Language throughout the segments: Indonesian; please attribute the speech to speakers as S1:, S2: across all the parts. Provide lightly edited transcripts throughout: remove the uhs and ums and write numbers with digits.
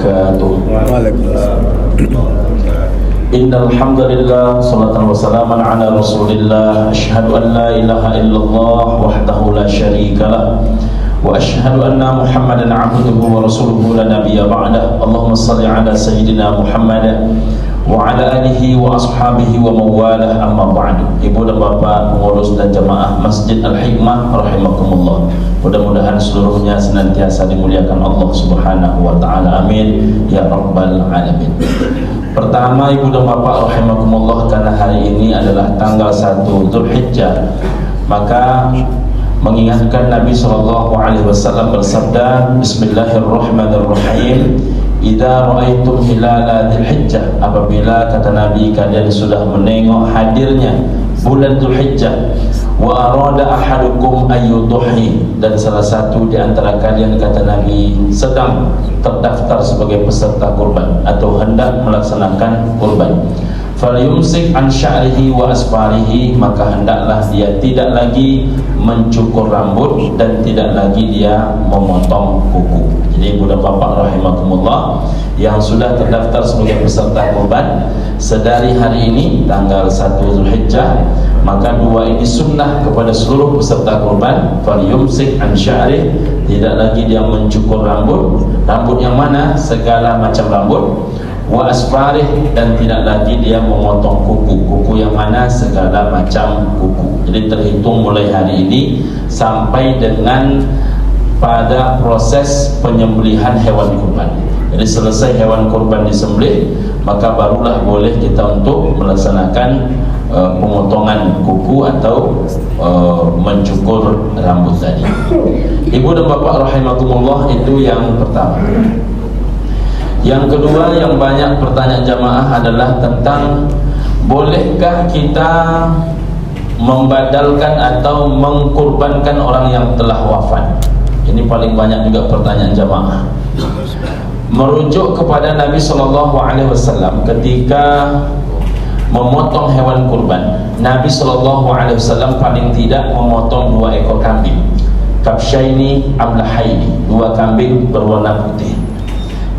S1: wabarakatuh.
S2: Waalaikumsalam.
S1: Innal hamdalillah, salatan wa salaman ala Rasulillah. Asyhadu an la ilaha illallah wahdahu la syarikalah wa asyhadu anna Muhammadan abduhu wa rasuluhu la nabiyya ba'dah. Allahumma shalli ala sayyidina Muhammad wa ala alihi wa ashabihi wa mawalah, amma ba'du. Ibu dan bapak pengurus dan jamaah Masjid Al-Hikmah rahimakumullah, mudah-mudahan seluruhnya senantiasa dimuliakan Allah Subhanahu wa taala, amin ya rabbal alamin. Pertama, ibu dan bapak rahimakumullah, karena hari ini adalah tanggal 1 Dzulhijjah, maka mengingatkan Nabi SAW bersabda, Bismillahirrahmanirrahim, idza ra'aitum hilala Dzulhijjah, apabila kata Nabi kalian sudah menengok hadirnya bulan Dzulhijjah, wa arada ahadukum ayyudhi, dan salah satu di antara kalian kata Nabi sedang terdaftar sebagai peserta kurban atau hendak melaksanakan kurban, falyumsik an sya'rihi wa asfarihi, maka hendaklah dia tidak lagi mencukur rambut dan tidak lagi dia memotong kuku. Jadi ibu dan bapak rahimakumullah yang sudah terdaftar sebagai peserta kurban sedari hari ini tanggal 1 Dzulhijjah, maka dua ini sunnah kepada seluruh peserta kurban. Falyumsik an sya'rih, tidak lagi dia mencukur rambut. Rambut yang mana? Segala macam rambut. Wa asfarih, dan tidak lagi dia memotong kuku. Kuku yang mana? Segala macam kuku. Jadi terhitung mulai hari ini sampai dengan pada proses penyembelihan hewan kurban. Jadi selesai hewan kurban disembelih, maka barulah boleh kita untuk melaksanakan pemotongan kuku atau mencukur rambut tadi. Ibu dan bapak rahimakumullah, itu yang pertama. Yang kedua yang banyak pertanyaan jamaah adalah tentang bolehkah kita membadalkan atau mengkurbankan orang yang telah wafat. Ini paling banyak juga pertanyaan jamaah. Merujuk kepada Nabi SAW ketika memotong hewan kurban, Nabi SAW paling tidak memotong 2 ekor kambing, kabsyaini amlahaini, 2 kambing berwarna putih.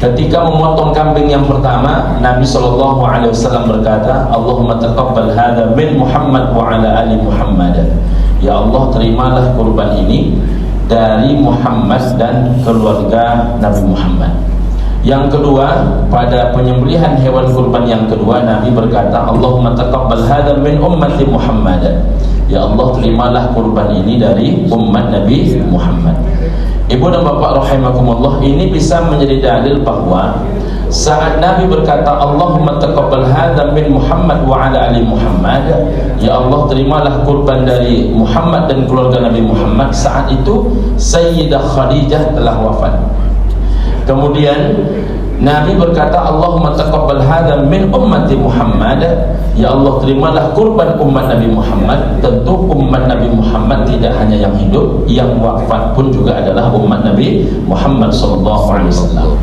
S1: Ketika memotong kambing yang pertama, Nabi SAW berkata, Allahumma taqabbal hadha min Muhammad wa ala ali Muhammad. Ya Allah, terimalah kurban ini dari Muhammad dan keluarga Nabi Muhammad. Yang kedua, pada penyembelihan hewan kurban yang kedua, Nabi berkata, Allahumma taqabbal hadha min ummati Muhammad. Ya Allah, terimalah kurban ini dari umat Nabi Muhammad. Ibu dan bapak rahimakumullah, ini bisa menjadi dalil bahwa saat Nabi berkata Allahumma taqabbal hadza min Muhammad wa ala ali Muhammad, ya Allah terimalah kurban dari Muhammad dan keluarga Nabi Muhammad, saat itu Sayyidah Khadijah telah wafat. Kemudian Nabi berkata Allahumma taqabbal hadza min ummati Muhammad, ya Allah terimalah kurban umat Nabi Muhammad. Tentu umat Nabi Muhammad tidak hanya yang hidup, yang wafat pun juga adalah umat Nabi Muhammad SAW.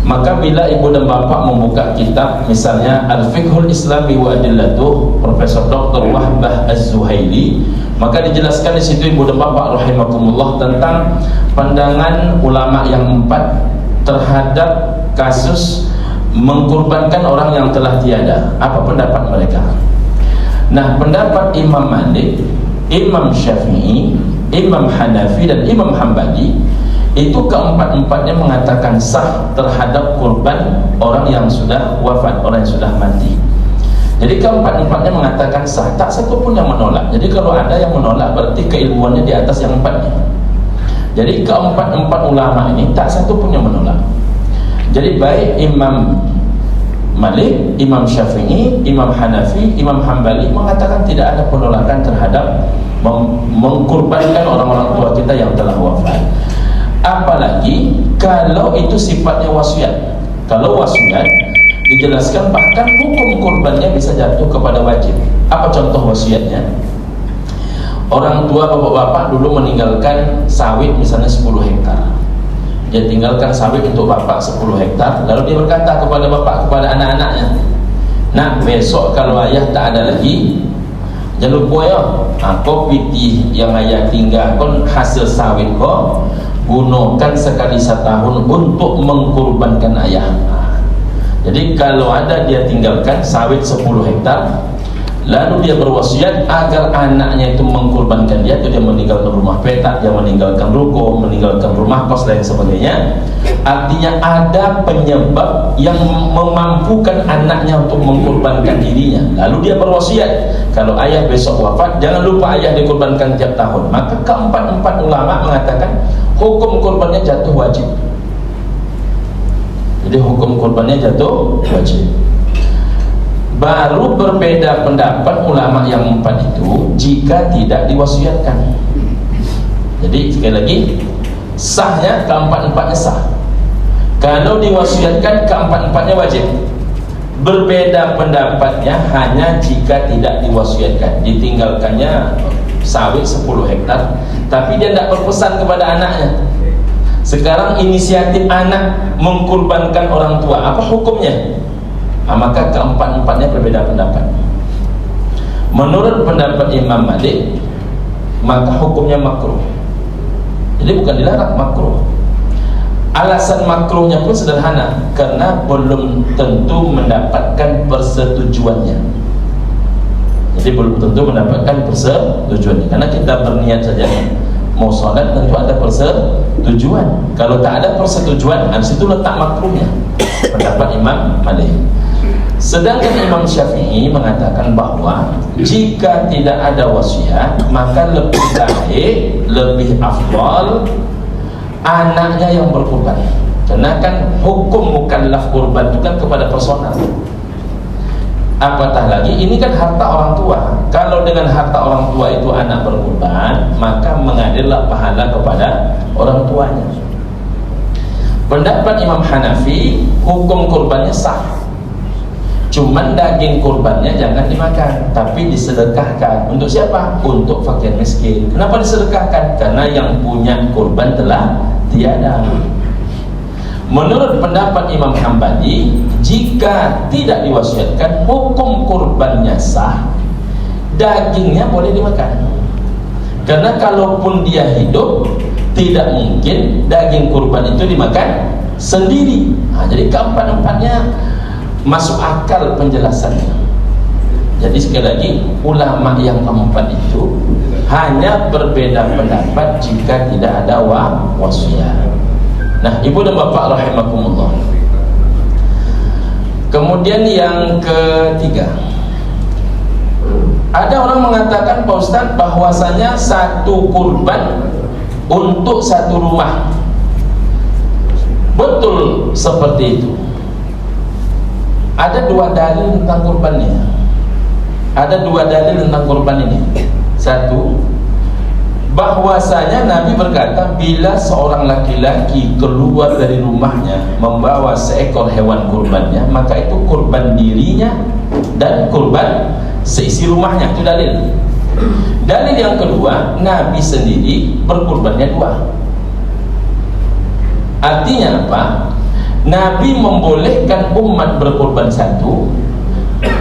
S1: Maka bila ibu dan bapak membuka kitab misalnya Al-Fiqhul Islami wa Adillatuh Profesor Dr. Wahbah Az-Zuhaili, maka dijelaskan di situ ibu dan bapak rahimakumullah tentang pandangan ulama yang 4 terhadap kasus mengkurbankan orang yang telah tiada. Apa pendapat mereka? Nah, pendapat Imam Malik, Imam Syafi'i, Imam Hanafi dan Imam Hambali, itu keempat-empatnya mengatakan sah terhadap kurban orang yang sudah wafat, orang yang sudah mati. Jadi keempat-empatnya mengatakan sah, tak satu pun yang menolak. Jadi kalau ada yang menolak, berarti keilmuannya di atas yang 4-nya. Jadi keempat-empat ulama ini tak satu pun yang menolak. Jadi baik Imam Malik, Imam Syafi'i, Imam Hanafi, Imam Hambali mengatakan tidak ada penolakan terhadap mengkurbankan orang-orang tua kita yang telah wafat. Apalagi kalau itu sifatnya wasiat. Kalau wasiat dijelaskan bahkan hukum kurbannya bisa jatuh kepada wajib. Apa contoh wasiatnya? Orang tua bapak-bapak dulu meninggalkan sawit misalnya 10 hektar. Dia tinggalkan sawit untuk bapak 10 hektar. Lalu dia berkata kepada bapak, kepada anak-anaknya, nah besok kalau ayah tak ada lagi, jangan lupa ya, kau pitih yang ayah tinggal kon hasil sawit kau gunakan sekali setahun untuk mengkurbankan ayah. Jadi kalau ada dia tinggalkan sawit 10 hektar, lalu dia berwasiat agar anaknya itu mengkurbankan dia, itu dia meninggalkan rumah petak, dia meninggalkan ruko, meninggalkan rumah kos dan sebagainya. Artinya ada penyebab yang memampukan anaknya untuk mengkurbankan dirinya. Lalu dia berwasiat, kalau ayah besok wafat, jangan lupa ayah dikurbankan tiap tahun. Maka keempat-empat ulama mengatakan hukum kurbannya jatuh wajib. Jadi hukum kurbannya jatuh wajib. Baru berbeda pendapat ulama yang empat itu jika tidak diwasiatkan. Jadi sekali lagi, sahnya keempat-empatnya sah. Kalau diwasiatkan keempat-empatnya wajib. Berbeda pendapatnya hanya jika tidak diwasiatkan. Ditinggalkannya sawit 10 hektar, tapi dia tidak berpesan kepada anaknya. Sekarang inisiatif anak mengkurbankan orang tua, apa hukumnya? Maka keempat-empatnya berbeda pendapat. Menurut pendapat Imam Malik, maka hukumnya makruh. Jadi bukan dilarang, makruh. Alasan makruhnya pun sederhana, karena belum tentu mendapatkan persetujuannya. Jadi belum tentu mendapatkan persetujuannya. Karena kita berniat saja mau sholat tentu ada persetujuan. Kalau tak ada persetujuan, di situ letak makruhnya. Pendapat Imam Malik. Sedangkan Imam Syafi'i mengatakan bahwa jika tidak ada wasiat, maka lebih baik, lebih afdal anaknya yang berkurban. Karena kan hukum mukallaf kurban itu kan kepada personal. Apatah lagi ini kan harta orang tua. Kalau dengan harta orang tua itu anak berkurban, maka mengadillah pahala kepada orang tuanya. Pendapat Imam Hanafi, hukum kurbannya sah. Cuman daging kurbannya jangan dimakan, tapi disedekahkan. Untuk siapa? Untuk fakir miskin. Kenapa disedekahkan? Karena yang punya kurban telah tiada. Menurut pendapat Imam Hambali, jika tidak diwasiatkan, hukum kurbannya sah, dagingnya boleh dimakan. Karena kalaupun dia hidup, tidak mungkin daging kurban itu dimakan sendiri. Jadi keempat-empatnya masuk akal penjelasannya. Jadi sekali lagi, ulama yang keempat itu hanya berbeda pendapat jika tidak ada wasiat. Nah, ibu dan bapak rahimakumullah. Kemudian yang ketiga, ada orang mengatakan, Pak Ustaz, bahwasanya satu kurban untuk satu rumah. Betul seperti itu. Ada dua dalil tentang kurbannya. Ada dua dalil tentang kurban ini. Satu, bahwasanya Nabi berkata, bila seorang laki-laki keluar dari rumahnya membawa seekor hewan kurbannya, maka itu kurban dirinya dan kurban seisi rumahnya. Itu dalil. Dalil yang kedua, Nabi sendiri berkurbannya dua. Artinya apa? Nabi membolehkan umat berkurban satu,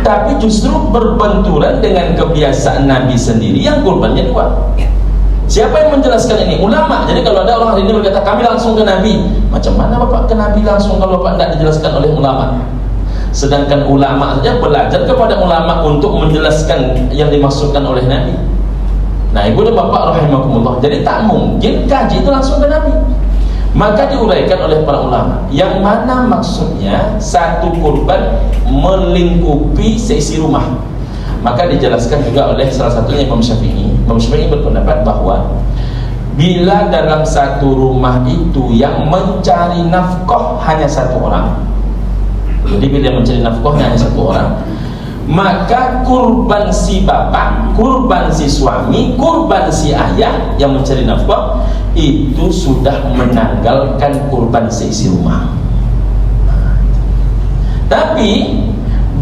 S1: tapi justru berbenturan dengan kebiasaan Nabi sendiri yang kurbannya dua. Siapa yang menjelaskan ini? Ulama. Jadi kalau ada orang hari ini berkata, kami langsung ke Nabi. Macam mana Bapak ke Nabi langsung kalau Bapak tidak dijelaskan oleh ulama? Sedangkan ulama saja belajar kepada ulama untuk menjelaskan yang dimaksudkan oleh Nabi. Nah, ibu dan bapak rahimakumullah, jadi tak mungkin kaji itu langsung ke Nabi. Maka diuraikan oleh para ulama, yang mana maksudnya satu kurban melingkupi seisi rumah. Maka dijelaskan juga oleh salah satunya Imam Syafi'i. Imam Syafi'i berpendapat bahwa bila dalam satu rumah itu yang mencari nafkah hanya satu orang, jadi bila mencari nafkahnya hanya satu orang, maka kurban si bapak, kurban si suami, kurban si ayah yang mencari nafkah itu sudah menanggalkan kurban seisi rumah. Tapi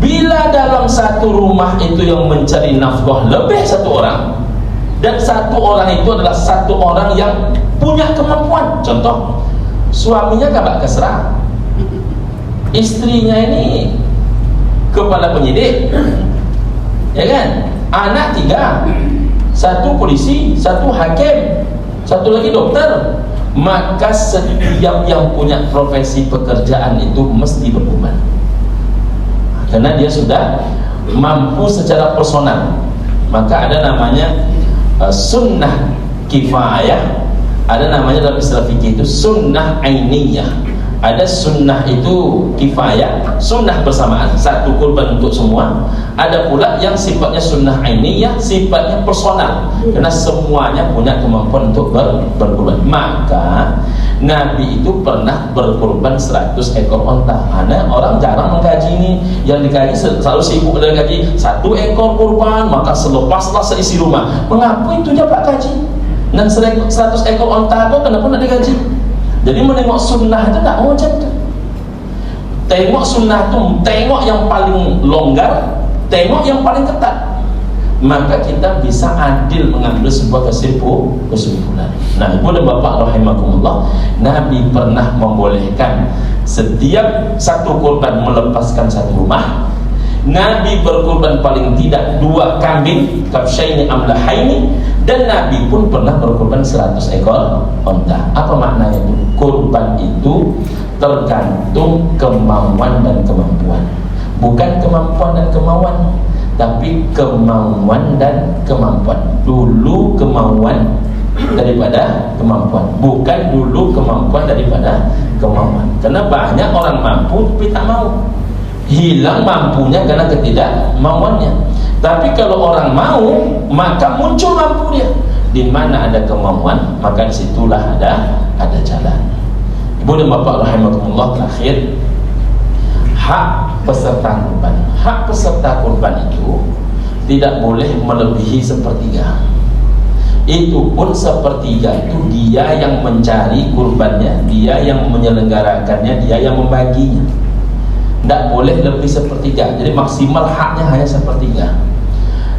S1: bila dalam satu rumah itu yang mencari nafkah lebih satu orang, dan satu orang itu adalah satu orang yang punya kemampuan, contoh suaminya kabak kesra, istrinya ini kepala penyidik, ya kan, anak tiga, satu polisi, satu hakim, satu lagi dokter, maka setiap yang punya profesi pekerjaan itu mesti berkorban, karena dia sudah mampu secara personal. Maka ada namanya sunnah kifayah, ada namanya dalam istilah fikih itu sunnah ainiyah. Ada sunnah itu kifayah, sunnah bersamaan, satu kurban untuk semua. Ada pula yang sifatnya sunnah ainiyah, sifatnya personal, karena semuanya punya kemampuan untuk berkurban. Maka Nabi itu pernah berkurban 100 ekor onta. Karena orang jarang mengkaji ini, yang dikaji selalu sibuk dengan kaji 1 ekor kurban, maka selepaslah seisi rumah. Mengapa itu dia Pak kaji? Dan 100 ekor onta itu kenapa tidak dikaji? Jadi menengok sunnah itu tak mau macam tu. Tengok sunnah itu, tengok yang paling longgar, tengok yang paling ketat, maka kita bisa adil mengambil sebuah kesimpulan. Nah, ibu dan bapak rahimakumullah, Nabi pernah membolehkan setiap satu kurban melepaskan satu rumah. Nabi berkurban paling tidak 2 kambing, kabsyaini amlahaini, dan Nabi pun pernah berkurban 100 ekor onta. Apa maknanya itu? Kurban itu tergantung kemauan dan kemampuan. Bukan kemampuan dan kemauan, tapi kemauan dan kemampuan. Dulu kemauan daripada kemampuan, bukan dulu kemampuan daripada kemauan. Karena banyak orang mampu tapi tak mau, hilang mampunya karena ketidakmauannya. Tapi kalau orang mau, maka muncul mampu dia. Di mana ada kemauan, maka disitulah ada jalan. Ibu dan bapak rahimakumullah, terakhir, hak peserta kurban. Hak peserta kurban itu tidak boleh melebihi sepertiga. Itu pun sepertiga itu dia yang mencari kurbannya, dia yang menyelenggarakannya, dia yang membaginya. Tidak boleh lebih sepertiga. Jadi maksimal haknya hanya sepertiga.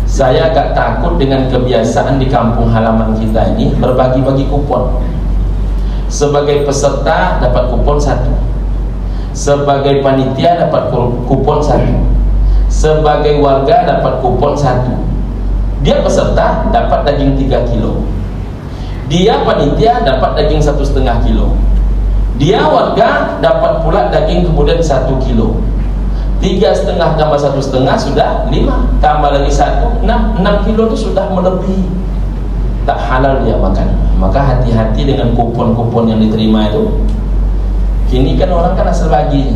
S1: Saya agak takut dengan kebiasaan di kampung halaman kita ini berbagi-bagi kupon. Sebagai peserta dapat kupon 1, sebagai panitia dapat kupon 1, sebagai warga dapat kupon 1. Dia peserta dapat daging 3 kilo, dia panitia dapat daging 1,5 kilo, dia warga dapat pula daging kemudian 1 kilo. 3,5 tambah 1,5 sudah 5, tambah lagi 1, 6 kilo itu sudah melebihi, tak halal dia makan. Maka hati-hati dengan kupon-kupon yang diterima itu. Kini kan orang kan asal bagi,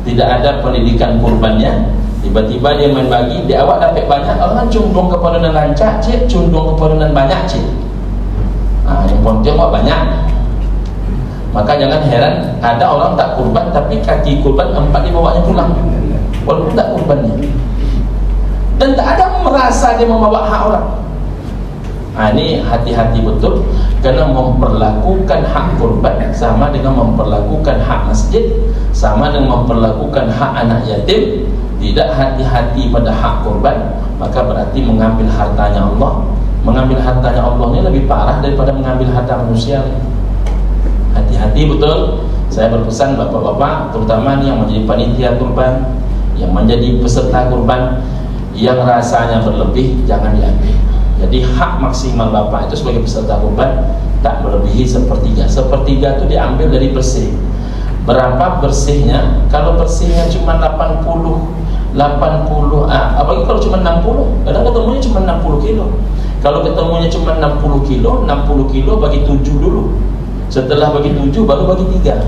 S1: tidak ada pendidikan kurbannya. Tiba-tiba dia main bagi, dia awak dapat banyak, orang condong kepada nan lancak cik, condong kepada nan banyak cik. Yang penting awak banyak. Maka jangan heran ada orang tak kurban tapi kaki kurban 4 dibawanya pulang, walaupun tak kurbannya, dan tak ada merasa dia membawa hak orang. Ini hati-hati betul, karena memperlakukan hak kurban sama dengan memperlakukan hak masjid, sama dengan memperlakukan hak anak yatim. Tidak hati-hati pada hak kurban, maka berarti mengambil hartanya Allah. Mengambil hartanya Allah ini lebih parah daripada mengambil harta manusia. Hati-hati betul. Saya berpesan bapak-bapak, terutama yang menjadi panitia kurban, yang menjadi peserta kurban, yang rasanya berlebih jangan diambil. Jadi hak maksimal bapak itu sebagai peserta kurban tak melebihi sepertiga. Sepertiga itu diambil dari bersih. Berapa bersihnya? Kalau bersihnya cuma 80, apalagi kalau cuma 60, kadang ketemunya cuma 60 kilo. Kalau ketemunya cuma 60 kilo bagi 7 dulu. Setelah bagi 7 baru bagi 3.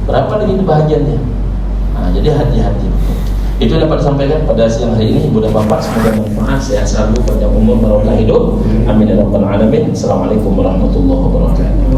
S1: Berapa lagi bahagiannya? Jadi hati-hati. Itu dapat disampaikan pada siang hari ini. Ibu dan bapak, semoga bermanfaat. Sehat selalu, panjang umur, barokah hidup. Amin ya rabbal alamin. Assalamualaikum warahmatullahi wabarakatuh.